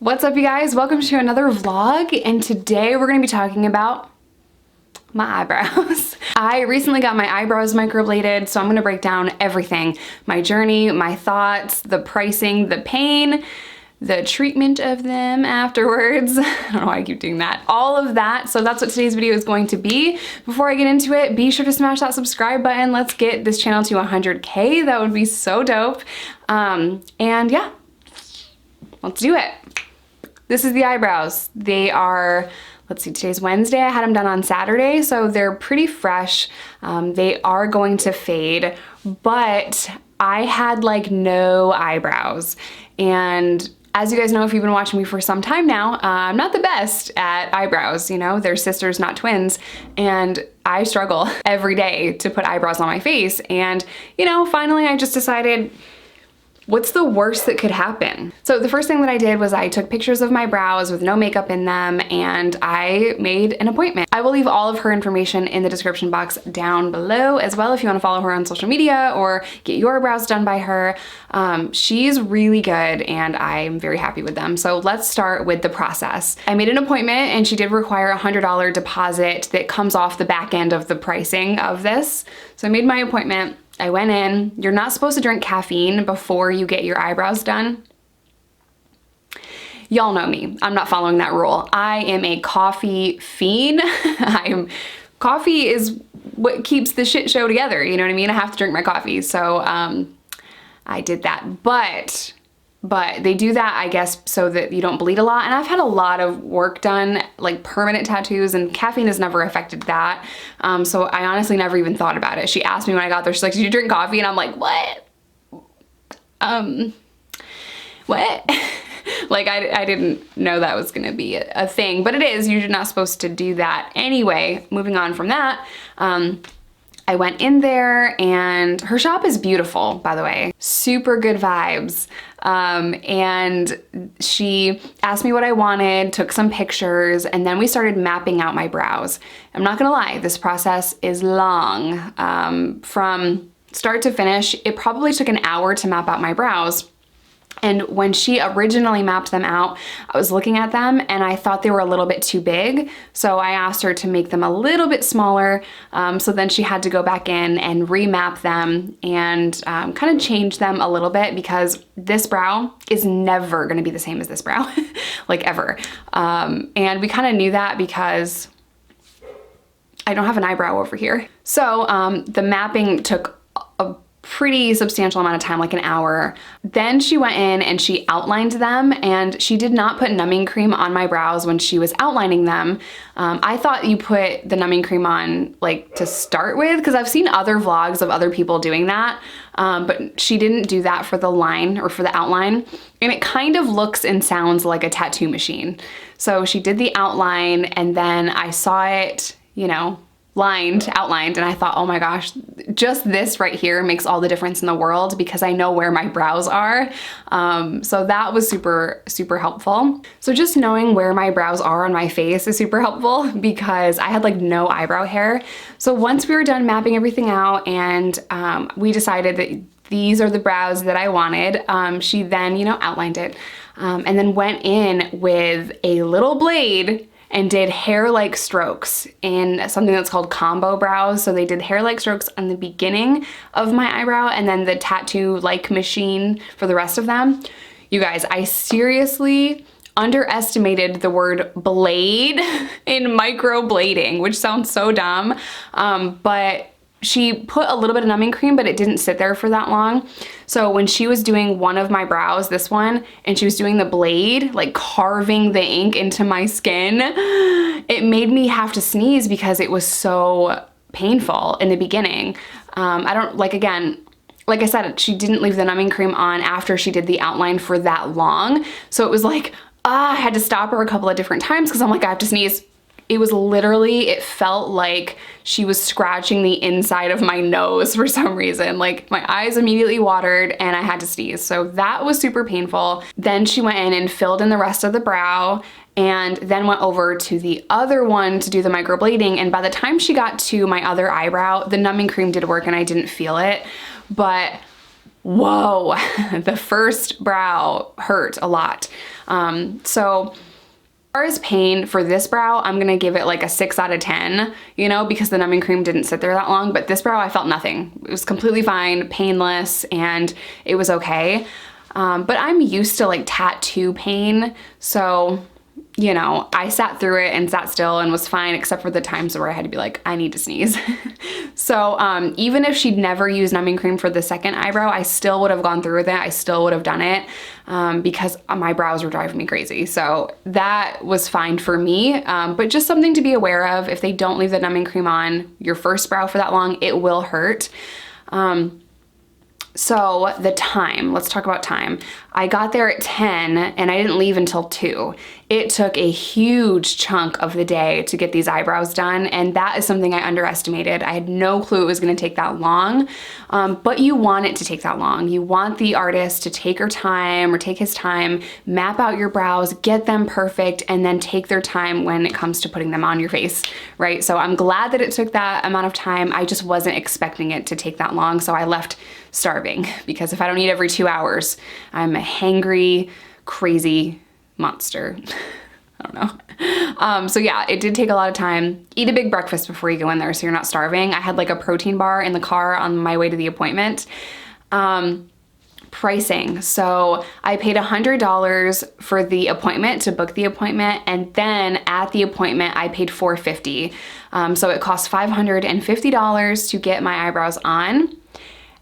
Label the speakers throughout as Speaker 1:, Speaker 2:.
Speaker 1: What's up, you guys? Welcome to another vlog, and today we're going to be talking about my eyebrows. I recently got my eyebrows microbladed, so I'm going to break down everything. My journey, my thoughts, the pricing, the pain, the treatment of them afterwards. I don't know why I keep doing that. All of that. So that's what today's video is going to be. Before I get into it, be sure to smash that subscribe button. Let's get this channel to 100K. That would be so dope. And yeah, let's do it. This is the eyebrows. They are, let's see, today's Wednesday. I had them done on Saturday, so they're pretty fresh. They are going to fade, but I had like no eyebrows. And as you guys know, if you've been watching me for some time now, I'm not the best at eyebrows, you know, they're sisters, not twins. And I struggle every day to put eyebrows on my face. And, you know, finally I just decided, what's the worst that could happen? So the first thing that I did was I took pictures of my brows with no makeup in them, and I made an appointment. I will leave all of her information in the description box down below as well if you want to follow her on social media or get your brows done by her. She's really good and I'm very happy with them. So let's start with the process. I made an appointment and she did require a $100 deposit that comes off the back end of the pricing of this. So I made my appointment. I went in. You're not supposed to drink caffeine before you get your eyebrows done. Y'all know me. I'm not following that rule. I am a coffee fiend. Coffee is what keeps the shit show together. You know what I mean? I have to drink my coffee. So I did that. But they do that, I guess, so that you don't bleed a lot. And I've had a lot of work done, like permanent tattoos, and caffeine has never affected that. So I honestly never even thought about it. She asked me when I got there, she's like, did you drink coffee? And I'm like, what? What? Like, I didn't know that was gonna be a thing, but it is. You're not supposed to do that. Anyway, moving on from that, I went in there, and her shop is beautiful, by the way. Super good vibes. And she asked me what I wanted, took some pictures, and then we started mapping out my brows. I'm not gonna lie, this process is long. From start to finish, it probably took an hour to map out my brows. And when she originally mapped them out, I was looking at them and I thought they were a little bit too big. So I asked her to make them a little bit smaller. So then she had to go back in and remap them and kind of change them a little bit, because this brow is never gonna be the same as this brow, like ever. And we kind of knew that because I don't have an eyebrow over here. So the mapping took a pretty substantial amount of time, like an hour. Then she went in and she outlined them, and she did not put numbing cream on my brows when she was outlining them. I thought you put the numbing cream on like to start with, because I've seen other vlogs of other people doing that, but she didn't do that for the line or for the outline, and it kind of looks and sounds like a tattoo machine. So she did the outline, and then I saw it, you know, outlined, and I thought, oh my gosh, just this right here makes all the difference in the world, because I know where my brows are. So that was super, super helpful. So just knowing where my brows are on my face is super helpful, because I had like no eyebrow hair. So once we were done mapping everything out, and we decided that these are the brows that I wanted, she then, you know, outlined it, and then went in with a little blade and did hair-like strokes in something that's called combo brows. So they did hair-like strokes on the beginning of my eyebrow, and then the tattoo-like machine for the rest of them. You guys, I seriously underestimated the word blade in microblading, which sounds so dumb, but she put a little bit of numbing cream, but it didn't sit there for that long. So when she was doing one of my brows, this one, and she was doing the blade, like carving the ink into my skin, it made me have to sneeze because it was so painful in the beginning. I don't, like, again, like I said, she didn't leave the numbing cream on after she did the outline for that long. So it was like, I had to stop her a couple of different times because I'm like, I have to sneeze. It was literally, it felt like she was scratching the inside of my nose for some reason. Like, my eyes immediately watered and I had to sneeze. So that was super painful. Then she went in and filled in the rest of the brow, and then went over to the other one to do the microblading. And by the time she got to my other eyebrow, the numbing cream did work and I didn't feel it. But whoa, the first brow hurt a lot. So as far as pain for this brow, I'm gonna give it like a 6 out of 10, you know, because the numbing cream didn't sit there that long, but this brow I felt nothing. It was completely fine, painless, and it was okay. But I'm used to like tattoo pain, so you know, I sat through it and sat still and was fine, except for the times where I had to be like, I need to sneeze. So even if she'd never used numbing cream for the second eyebrow, I still would have gone through with it. I still would have done it because my brows were driving me crazy. So that was fine for me, but just something to be aware of. If they don't leave the numbing cream on your first brow for that long, it will hurt. So the time, let's talk about time. I got there at 10 and I didn't leave until 2. It took a huge chunk of the day to get these eyebrows done, and that is something I underestimated. I had no clue it was gonna take that long, but you want it to take that long. You want the artist to take her time or take his time, map out your brows, get them perfect, and then take their time when it comes to putting them on your face, right? So I'm glad that it took that amount of time. I just wasn't expecting it to take that long, so I left starving, because if I don't eat every 2 hours, I'm a hangry, crazy monster. I don't know. So yeah, it did take a lot of time. Eat a big breakfast before you go in there so you're not starving. I had like a protein bar in the car on my way to the appointment. Pricing. So I paid $100 for the appointment, to book the appointment, and then at the appointment I paid $450. So it cost $550 to get my eyebrows on.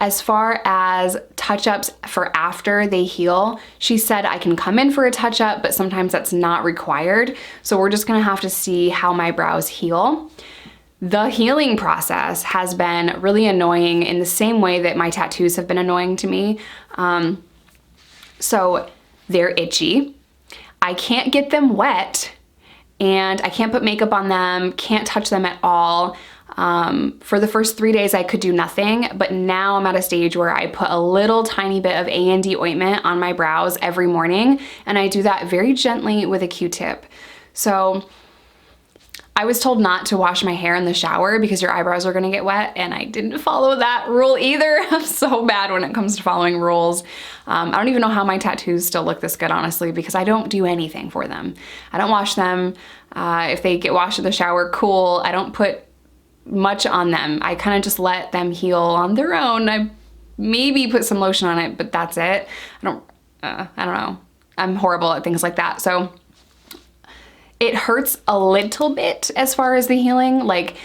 Speaker 1: As far as touch-ups for after they heal, she said I can come in for a touch-up, but sometimes that's not required. So we're just gonna have to see how my brows heal. The healing process has been really annoying in the same way that my tattoos have been annoying to me. So they're itchy. I can't get them wet, and I can't put makeup on them, can't touch them at all. For the first 3 days I could do nothing, but now I'm at a stage where I put a little tiny bit of A&D ointment on my brows every morning, and I do that very gently with a Q-tip. So I was told not to wash my hair in the shower because your eyebrows are gonna get wet, and I didn't follow that rule either. I'm so bad when it comes to following rules. I don't even know how my tattoos still look this good, honestly, because I don't do anything for them. I don't wash them. If they get washed in the shower, cool. I don't put much on them. I kind of just let them heal on their own. I maybe put some lotion on it, but that's it. I don't know. I'm horrible at things like that. So it hurts a little bit as far as the healing. Like,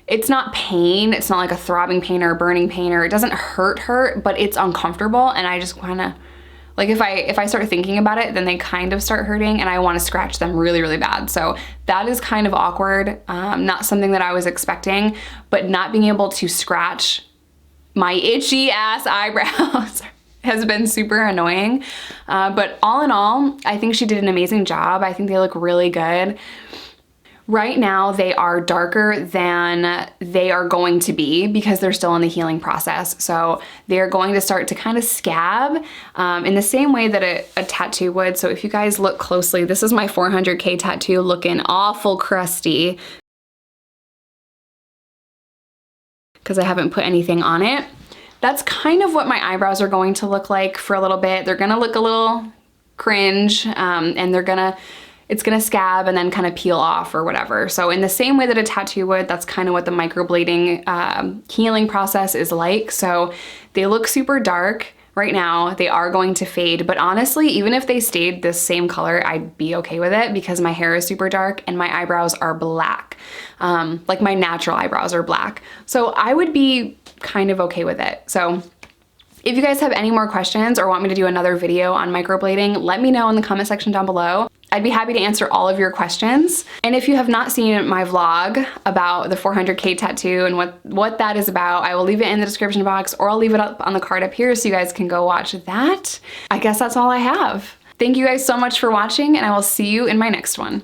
Speaker 1: it's not pain. It's not like a throbbing pain or a burning pain, or it doesn't hurt, but it's uncomfortable. And I just kind of, like, if I start thinking about it, then they kind of start hurting, and I want to scratch them really, really bad. So that is kind of awkward. Not something that I was expecting, but not being able to scratch my itchy ass eyebrows has been super annoying. But all in all, I think she did an amazing job. I think they look really good. Right now, they are darker than they are going to be because they're still in the healing process. So they're going to start to kind of scab in the same way that a tattoo would. So if you guys look closely, this is my 400K tattoo looking awful crusty because I haven't put anything on it. That's kind of what my eyebrows are going to look like for a little bit. They're gonna look a little cringe, and it's gonna scab and then kind of peel off or whatever. So in the same way that a tattoo would, that's kind of what the microblading healing process is like. So they look super dark right now. They are going to fade, but honestly, even if they stayed this same color, I'd be okay with it because my hair is super dark and my eyebrows are black. Like my natural eyebrows are black. So I would be kind of okay with it. So if you guys have any more questions or want me to do another video on microblading, let me know in the comment section down below. I'd be happy to answer all of your questions. And if you have not seen my vlog about the 400K tattoo and what that is about, I will leave it in the description box, or I'll leave it up on the card up here so you guys can go watch that. I guess that's all I have. Thank you guys so much for watching, and I will see you in my next one.